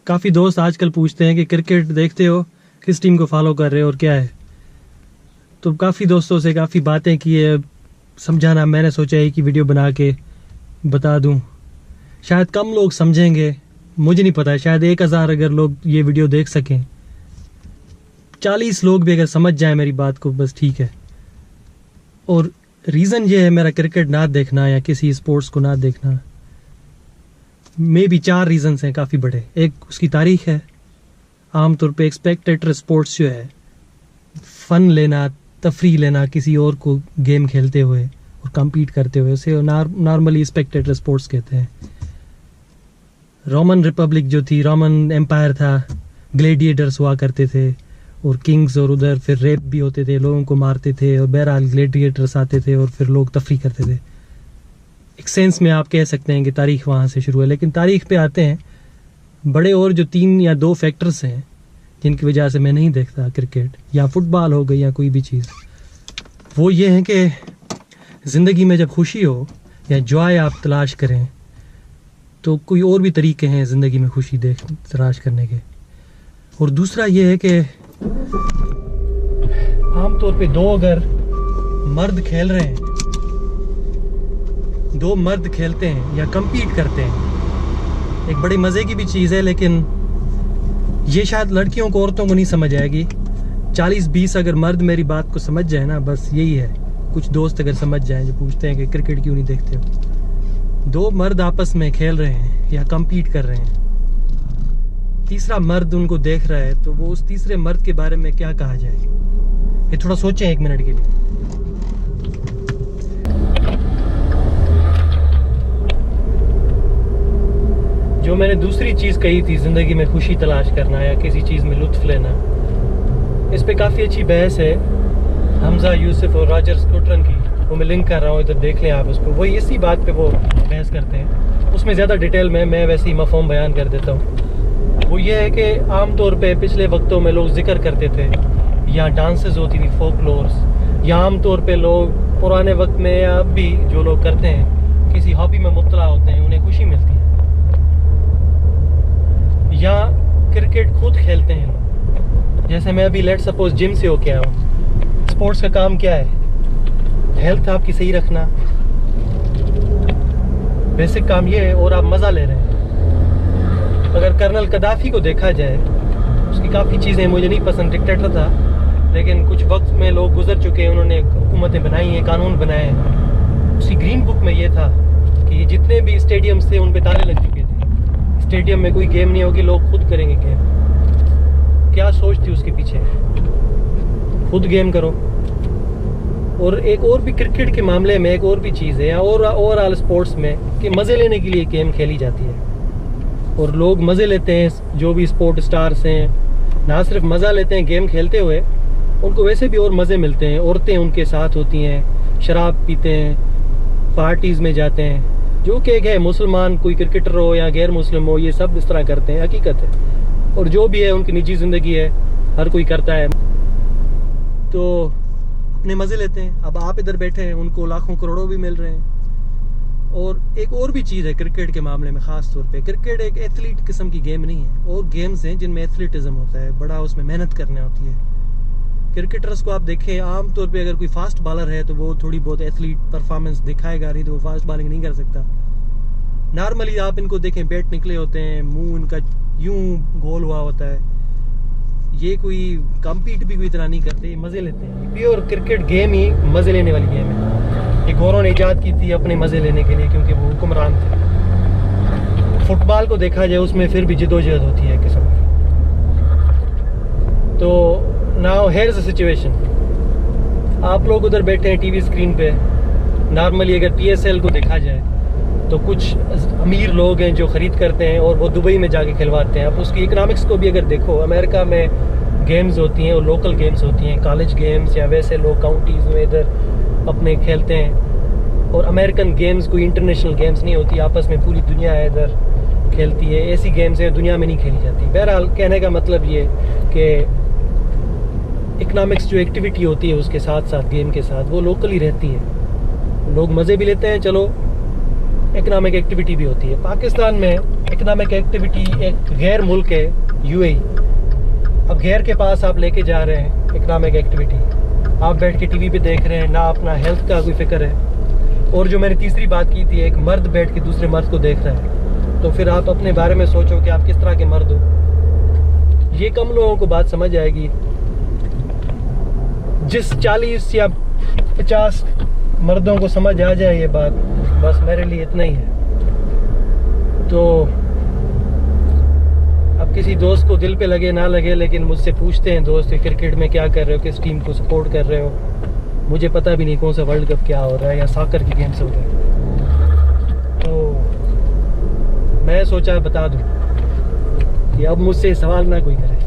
काफ़ी दोस्त आजकल पूछते हैं कि क्रिकेट देखते हो, किस टीम को फॉलो कर रहे हो और क्या है। तो काफ़ी दोस्तों से काफ़ी बातें की है, समझाना मैंने सोचा है कि वीडियो बना के बता दूं। शायद कम लोग समझेंगे, मुझे नहीं पता, शायद 1000 अगर लोग ये वीडियो देख सकें, 40 लोग भी अगर समझ जाए मेरी बात को, बस ठीक है। और रीज़न ये है मेरा क्रिकेट ना देखना या किसी स्पोर्ट्स को ना देखना, मे भी 4 रीज़न्स हैं काफ़ी बड़े। एक उसकी तारीख है, आमतौर पे स्पेक्टेटर स्पोर्ट्स जो है, फ़न लेना, तफरी लेना किसी और को गेम खेलते हुए और कम्पीट करते हुए, उसे नॉर्मली स्पेक्टेटर स्पोर्ट्स कहते हैं। रोमन रिपब्लिक जो थी, रोमन एम्पायर था, ग्लेडिएटर्स हुआ करते थे और किंग्स, और उधर फिर रेप भी होते थे, लोगों को मारते थे, और बहरहाल ग्लेडिएटर्स आते थे और फिर लोग तफरी करते थे। एक सेंस में आप कह सकते हैं कि तारीख वहाँ से शुरू है। लेकिन तारीख पे आते हैं बड़े और जो 3 या 2 फैक्टर्स हैं जिनकी वजह से मैं नहीं देखता क्रिकेट या फुटबॉल हो गई या कोई भी चीज़। वो ये है कि ज़िंदगी में जब खुशी हो या जॉय आप तलाश करें तो कोई और भी तरीके हैं ज़िंदगी में खुशी तलाश करने के। और दूसरा ये है कि आमतौर पे 2 अगर मर्द खेल रहे हैं, 2 मर्द खेलते हैं या कम्पीट करते हैं, एक बड़ी मज़े की भी चीज़ है, लेकिन ये शायद लड़कियों को, औरतों को नहीं समझ आएगी। 40-20 अगर मर्द मेरी बात को समझ जाए ना, बस यही है। कुछ दोस्त अगर समझ जाएं जो पूछते हैं कि क्रिकेट क्यों नहीं देखते हो, 2 मर्द आपस में खेल रहे हैं या कम्पीट कर रहे हैं, तीसरा मर्द उनको देख रहा है, तो वो उस तीसरे मर्द के बारे में क्या कहा जाए, ये थोड़ा सोचें 1 मिनट के लिए। जो मैंने दूसरी चीज़ कही थी, ज़िंदगी में खुशी तलाश करना या किसी चीज़ में लुत्फ़ लेना, इस पे काफ़ी अच्छी बहस है हमजा यूसुफ और रॉजर स्कॉटरन की। वो मैं लिंक कर रहा हूँ, इधर देख लें आप उसको। वो इसी बात पे वो बहस करते हैं, उसमें ज़्यादा डिटेल में मैं वैसे ही मफ़हूम बयान कर देता हूँ। वो ये है कि आम तौर पे पिछले वक्तों में लोग जिक्र करते थे, या डांसेस होती थी, फोकलोर्स, या आम तौर पे लोग पुराने वक्त में या अब भी जो लोग करते हैं, किसी हॉबी में मुब्तला होते हैं, उन्हें खुशी मिलती है। या क्रिकेट खुद खेलते हैं लोग, जैसे मैं अभी लेट सपोज जिम से होके आया हूँ। स्पोर्ट्स का काम क्या है? हेल्थ आपकी सही रखना, बेसिक काम ये है, और आप मज़ा ले रहे हैं। अगर कर्नल कदाफ़ी को देखा जाए, उसकी काफ़ी चीज़ें मुझे नहीं पसंद, डिक्टेटर था, लेकिन कुछ वक्त में लोग गुजर चुके हैं, उन्होंने हुकूमतें बनाई हैं, कानून बनाए हैं। उसकी ग्रीन बुक में ये था कि जितने भी स्टेडियम्स थे उन पे ताले लग चुके थे, स्टेडियम में कोई गेम नहीं होगी, लोग खुद करेंगे गेम। क्या सोच थी उसके पीछे? खुद गेम करो। और एक और भी क्रिकेट के मामले में एक और भी चीज़ है, या ओवरऑल स्पोर्ट्स में, कि मज़े लेने के लिए गेम खेली जाती है और लोग मज़े लेते हैं। जो भी स्पोर्ट स्टार्स हैं, ना सिर्फ मज़ा लेते हैं गेम खेलते हुए, उनको वैसे भी और मज़े मिलते हैं। औरतें उनके साथ होती हैं, शराब पीते हैं, पार्टीज़ में जाते हैं, जो कि एक है, मुसलमान कोई क्रिकेटर हो या गैर मुस्लिम हो, ये सब इस तरह करते हैं, हकीकत है। और जो भी है उनकी निजी ज़िंदगी है, हर कोई करता है, तो अपने मज़े लेते हैं। अब आप इधर बैठे हैं, उनको लाखों करोड़ों भी मिल रहे हैं। और एक और भी चीज़ है क्रिकेट के मामले में, ख़ास तौर पे क्रिकेट एक एथलीट किस्म की गेम नहीं है। और गेम्स हैं जिनमें एथलीटिज़म होता है, बड़ा उसमें मेहनत करनी होती है। क्रिकेटर्स को आप देखें, आम तौर पे अगर कोई फास्ट बॉलर है तो वो थोड़ी बहुत एथलीट परफॉर्मेंस दिखाएगा, नहीं तो वो फास्ट बॉलिंग नहीं कर सकता। नॉर्मली आप इनको देखें, बैट निकले होते हैं, मुंह इनका यूं गोल हुआ होता है, ये कोई कम्पीट भी कोई इतना नहीं करते, मज़े लेते हैं। प्योर क्रिकेट गेम ही मज़े लेने वाली गेम है। ये गौरों ने ईजाद की थी अपने मज़े लेने के लिए, क्योंकि वो हुक्मरान थे। फुटबॉल को देखा जाए, उसमें फिर भी जदोजहद होती है किस्म की। तो now here is the situation, आप लोग उधर बैठे हैं टीवी स्क्रीन पे। नॉर्मली अगर PSL को देखा जाए तो कुछ अमीर लोग हैं जो ख़रीद करते हैं और वो दुबई में जाके खिलवाते हैं। अब उसकी इकनॉमिक्स को भी अगर देखो, अमेरिका में गेम्स होती हैं और लोकल गेम्स होती हैं, कॉलेज गेम्स, या वैसे लोग काउंटीज़ में इधर अपने खेलते हैं। और अमेरिकन गेम्स कोई इंटरनेशनल गेम्स नहीं होती, आपस में पूरी दुनिया है इधर खेलती है। ऐसी गेम्स है दुनिया में नहीं खेली जाती। बहरहाल कहने का मतलब ये कि इकनॉमिक्स जो एक्टिविटी होती है उसके साथ साथ गेम के साथ, वो लोकली रहती है। लोग मज़े भी लेते हैं, चलो इकनॉमिक एक्टिविटी भी होती है। पाकिस्तान में इकोनॉमिक एक्टिविटी एक गैर मुल्क है यूएई, अब गैर के पास आप लेके जा रहे हैं इकोनॉमिक एक्टिविटी, आप बैठ के टीवी पे देख रहे हैं, ना अपना हेल्थ का कोई फिक्र है। और जो मैंने तीसरी बात की थी, एक मर्द बैठ के दूसरे मर्द को देख रहा है, तो फिर आप अपने बारे में सोचो कि आप किस तरह के मर्द हो। ये कम लोगों को बात समझ आएगी। जिस 40 या 50 मर्दों को समझ आ जाए ये बात, बस मेरे लिए इतना ही है। तो अब किसी दोस्त को दिल पे लगे ना लगे, लेकिन मुझसे पूछते हैं दोस्त क्रिकेट में क्या कर रहे हो, किस टीम को सपोर्ट कर रहे हो। मुझे पता भी नहीं कौन सा वर्ल्ड कप क्या हो रहा है या सॉकर की गेम्स हो रहे हैं। तो मैं सोचा बता दूं कि अब मुझसे सवाल ना कोई करे।